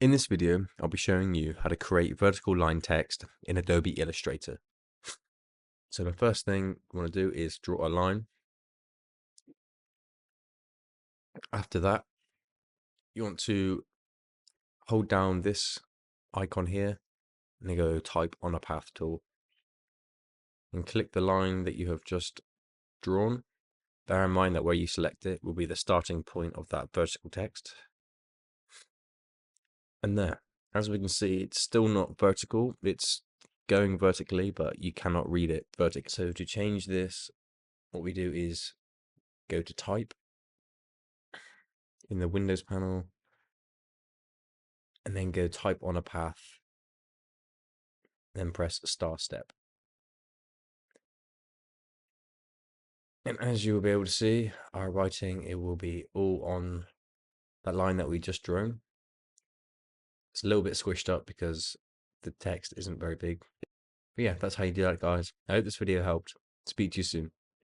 In this video, I'll be showing you how to create vertical line text in Adobe Illustrator. So the first thing you want to do is draw a line. After that, you want to hold down this icon here and then go type on a path tool and click the line that you have just drawn. Bear in mind that where you select it will be the starting point of that vertical text. And there, as we can see, it's still not vertical. It's going vertically, but you cannot read it vertically. So to change this, what we do is go to type in the Windows panel and then go type on a path, then press star step. And as you will be able to see, our writing, it will be all on that line that we just drawn. It's a little bit squished up because the text isn't very big. But yeah, that's how you do that, guys. I hope this video helped. Speak to you soon.